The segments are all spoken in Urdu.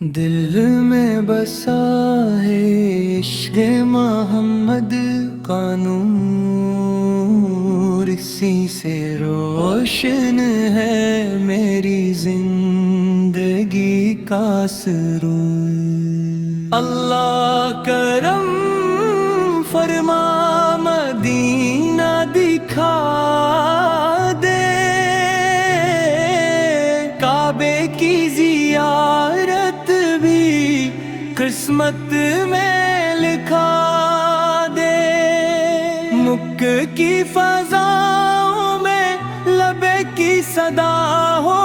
دل میں بسا ہے عشق محمد کا نور، اسی سے روشن ہے میری زندگی کا سرور۔ اللہ کرم فرما مدینہ دکھا دے، کعبے کی زیارت بھی قسمت میں لکھا دے، مکہ کی فضاؤں میں لبے کی صدا ہو،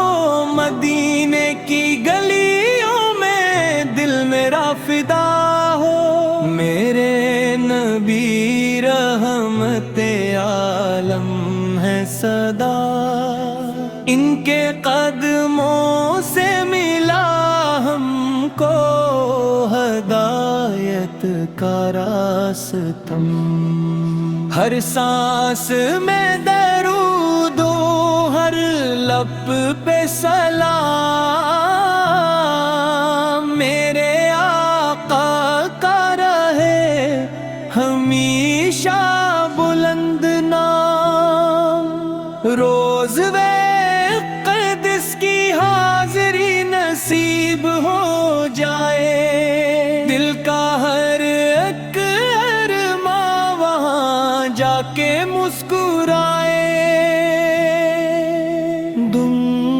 مدینے کی گلیوں میں دل میرا فدا ہو۔ میرے نبی رحمت عالم ہے صدا، ان کے قدموں سے ملا ہم کو ہدایت کا راستہ۔ ہر سانس میں درود و ہر لب پہ سلام، میرے آقا کا رہے ہمیشہ بلند نام۔ روز قدس کی حاضری نصیب ہو جائے، دل کا ہر ایک ارماں وہاں جا کے مسکرائے۔ دن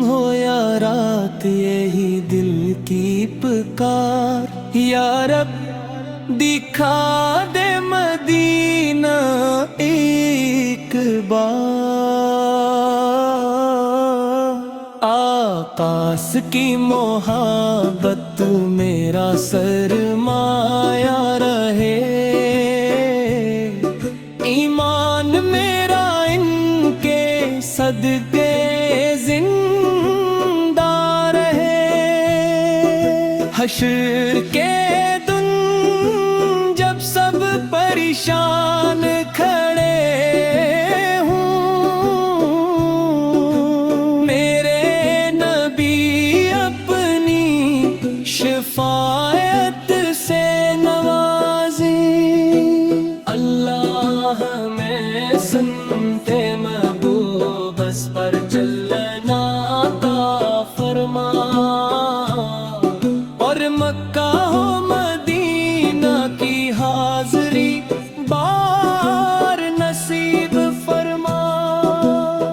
ہو یا رات یہی دل کی پکار، یا رب دکھا دے مدینہ ایک بار۔ آقاس کی محبت میرا سرمایہ رہے، ایمان میرا ان کے صدقے زندہ رہے۔ حشر کے دن جب سب پریشان کھڑے ہوں، میرے نبی اپنی شفاعت سے نوازیں۔ اللہ ہمیں سنتے محبوب بس پر چلنا عطا فرما، اور مکہ ہو مدینہ کی حاضری بار نصیب فرما۔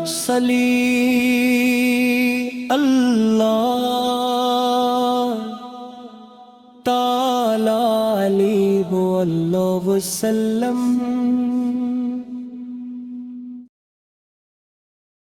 صلی اللہ تعالی علیہ وسلم۔